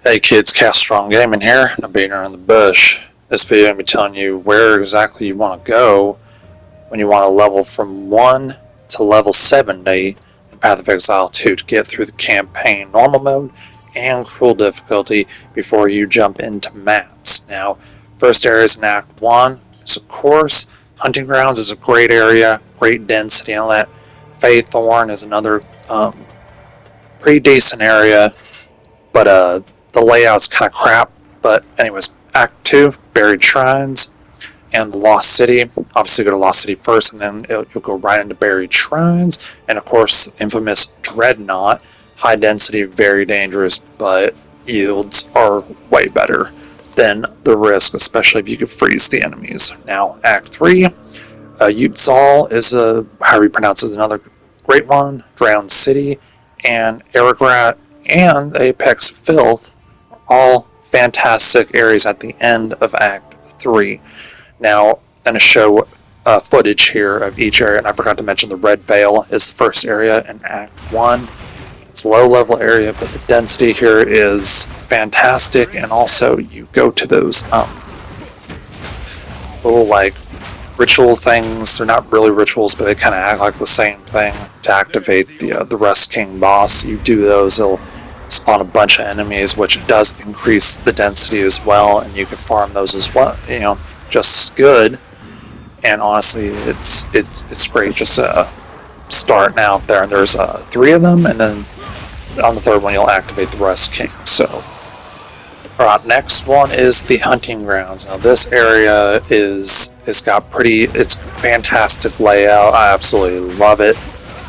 Hey kids, Cast Strong Gaming here, and I'm being around the bush. This video I'm going to be telling you where exactly you want to go when you want to level from 1 to level 70 in Path of Exile 2 to get through the campaign normal mode and cruel difficulty before you jump into maps. Now, first area is in Act 1. It's of course, Hunting Grounds is a great area, great density on that. Faithorn is another pretty decent area, but the layout's kind of crap. But anyways, Act 2, Buried Shrines, and the Lost City. Obviously go to Lost City first, and then you'll go right into Buried Shrines. And of course, infamous Dreadnought. High density, very dangerous, but yields are way better than the Risk, especially if you could freeze the enemies. Now, Act 3, Yutzal is however you pronounce it, another great one. Drowned City, and Aragrat, and Apex Filth, all fantastic areas at the end of Act 3. Now, I'm going to show footage here of each area, and I forgot to mention the Red Veil is the first area in Act 1. It's a low-level area, but the density here is fantastic, and also you go to those little, like, ritual things. They're not really rituals, but they kind of act like the same thing to activate the Rust King boss. You do those, it'll spawn a bunch of enemies, which does increase the density as well, and you can farm those as well, just as good. And honestly, it's great just starting out there. And there's 3 of them, and then on the 3rd one you'll activate the Rust King. So alright, next one is the Hunting Grounds. Now this area it's fantastic layout. I absolutely love it.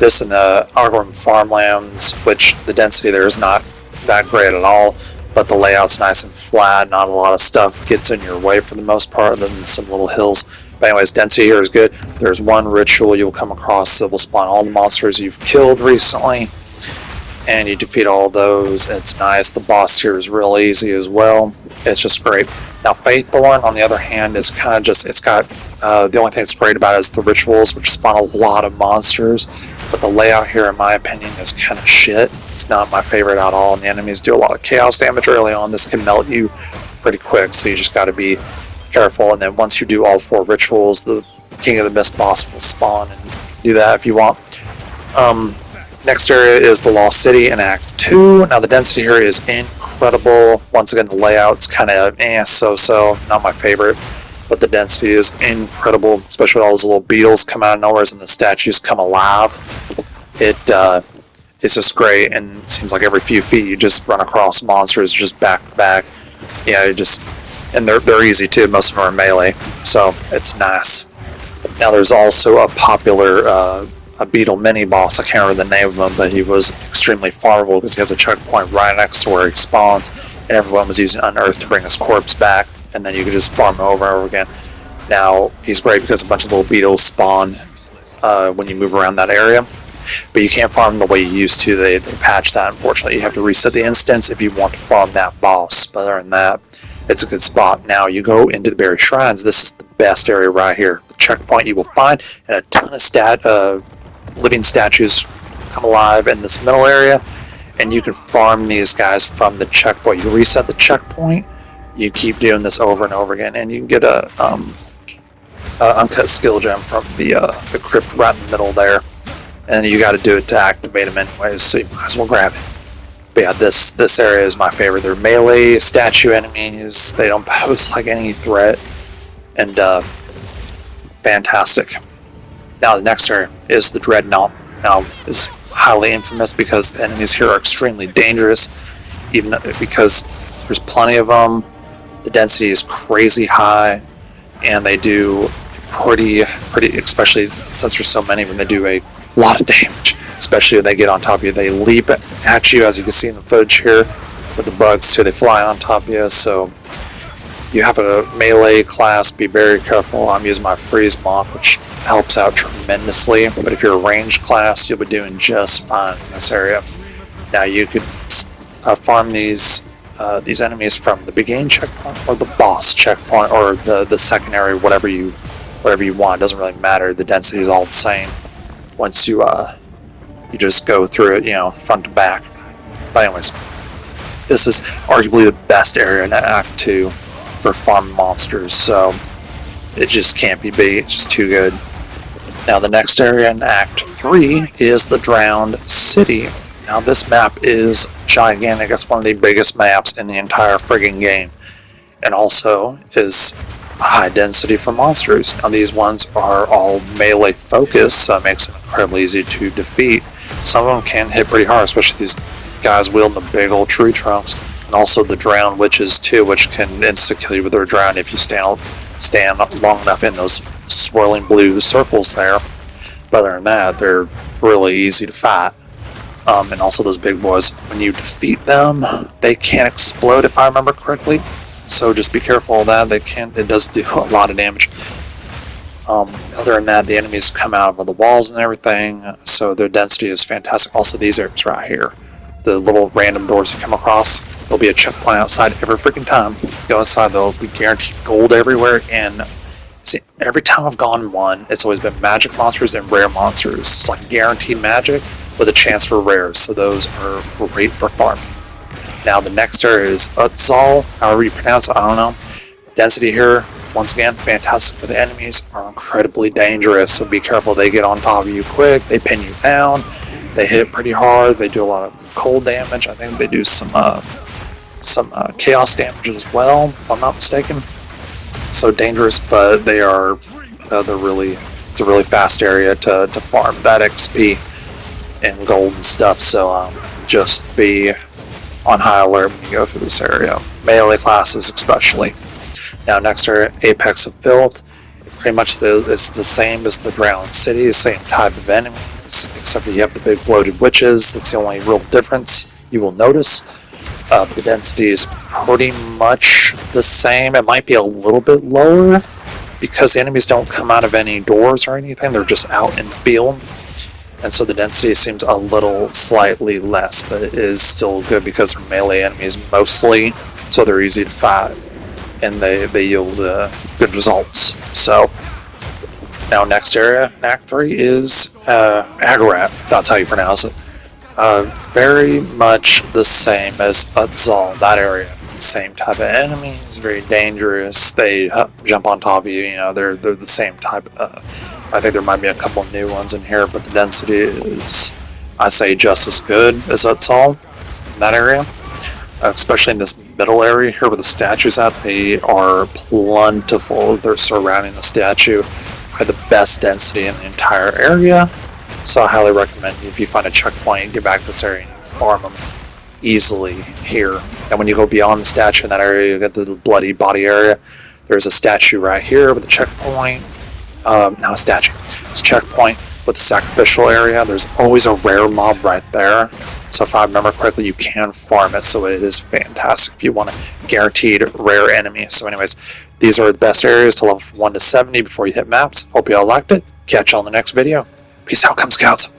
This and the Argorn Farmlands, which the density there is not that great at all, but the layout's nice and flat. Not a lot of stuff gets in your way for the most part, other than some little hills. But anyways, density here is good. There's one ritual you'll come across that will spawn all the monsters you've killed recently, and you defeat all those. It's nice. The boss here is real easy as well. It's just great. Now Faithorn, on the other hand, is kind of just, it's got, the only thing that's great about it is the rituals, which spawn a lot of monsters, but the layout here, in my opinion, is kind of shit. It's not my favorite at all, and the enemies do a lot of chaos damage early on. This can melt you pretty quick, so you just got to be careful. And then once you do all 4 rituals, the King of the Mist boss will spawn, and do that if you want. Next area is the Lost City in Act 2. Now the density here is incredible. Once again, the layout's kind of so-so, not my favorite, but the density is incredible, especially all those little beetles come out of nowhere and the statues come alive. It's just great, and it seems like every few feet you just run across monsters just back to back. And they're easy too. Most of them are melee, so it's nice. Now there's also a popular a beetle mini boss. I can't remember the name of him, but he was extremely farmable because he has a checkpoint right next to where he spawns, and everyone was using Unearth to bring his corpse back, and then you could just farm him over and over again. Now he's great because a bunch of little beetles spawn when you move around that area, but you can't farm the way you used to. They patched that, unfortunately. You have to reset the instance if you want to farm that boss, but other than that, it's a good spot. Now you go into the Buried Shrines. This is the best area right here. The checkpoint you will find, and a ton of living statues come alive in this middle area, and you can farm these guys from the checkpoint. You reset the checkpoint, you keep doing this over and over again, and you can get a uncut skill gem from the crypt right in the middle there, and you got to do it to activate them anyways, so you might as well grab it. But yeah, this area is my favorite. They're melee statue enemies. They don't pose like any threat, and fantastic. Now the next area is the Dreadnought. Now it's highly infamous because the enemies here are extremely dangerous, even because there's plenty of them. The density is crazy high, and they do pretty, especially since there's so many of them, they do a lot of damage. Especially when they get on top of you, they leap at you, as you can see in the footage here with the bugs too. They fly on top of you, so you have a melee class, be very careful. I'm using my freeze mock, which helps out tremendously, but if you're a ranged class, you'll be doing just fine in this area. Now you could farm these enemies from the beginning checkpoint or the boss checkpoint or the secondary, whatever you want. It doesn't really matter. The density is all the same once you just go through it, front to back. But anyways, this is arguably the best area in Act 2 for farm monsters, so it just can't be beat. It's just too good. Now the next area in Act 3 is the Drowned City. Now this map is gigantic. It's one of the biggest maps in the entire friggin' game. And also is high density for monsters. Now these ones are all melee focused, so it makes it incredibly easy to defeat. Some of them can hit pretty hard, especially these guys wielding the big old tree trunks. And also the drowned witches too, which can insta-kill you with their drown if you stand long enough in those swirling blue circles there. But other than that, they're really easy to fight. And also those big boys, when you defeat them, they can't explode if I remember correctly. So just be careful of that. It does do a lot of damage. Other than that, the enemies come out of the walls and everything, so their density is fantastic. Also these areas right here, the little random doors you come across, there'll be a checkpoint outside every freaking time. Go inside, there'll be guaranteed gold everywhere, and see, every time I've gone one, it's always been magic monsters and rare monsters. It's like guaranteed magic with a chance for rares, so those are great for farming. Now the next area is Utzal, however you pronounce it, I don't know. Density here, once again, fantastic, but the enemies are incredibly dangerous, so be careful. They get on top of you quick, they pin you down, they hit pretty hard, they do a lot of cold damage. I think they do some chaos damage as well, if I'm not mistaken. So dangerous, but they are it's a really fast area to farm that XP and gold and stuff, so just be on high alert when you go through this area. Melee classes especially. Now next area, Apex of Filth. Pretty much it's the same as the Drowned City, same type of enemies, except that you have the big bloated witches. That's the only real difference you will notice. The density is pretty much the same. It might be a little bit lower because the enemies don't come out of any doors or anything. They're just out in the field. And so the density seems a little slightly less, but it is still good because they're melee enemies mostly, so they're easy to fight, and they yield good results. So now next area in Act 3 is Agarat, if that's how you pronounce it. Very much the same as Utzal, that area. Same type of enemies, very dangerous. They jump on top of you. They're the same type. I think there might be a couple new ones in here, but the density is, I say, just as good as Utzal in that area. Especially in this middle area here where the statue's at, they are plentiful. They're surrounding the statue. Probably the best density in the entire area. So I highly recommend if you find a checkpoint, get back to this area and farm them easily here. And when you go beyond the statue in that area, you get the bloody body area. There's a statue right here with a checkpoint. Not a statue. It's a checkpoint with the sacrificial area. There's always a rare mob right there. So if I remember correctly, you can farm it. So it is fantastic if you want a guaranteed rare enemy. So anyways, these are the best areas to level from 1 to 70 before you hit maps. Hope you all liked it. Catch you on the next video. Peace out, Cub Scouts.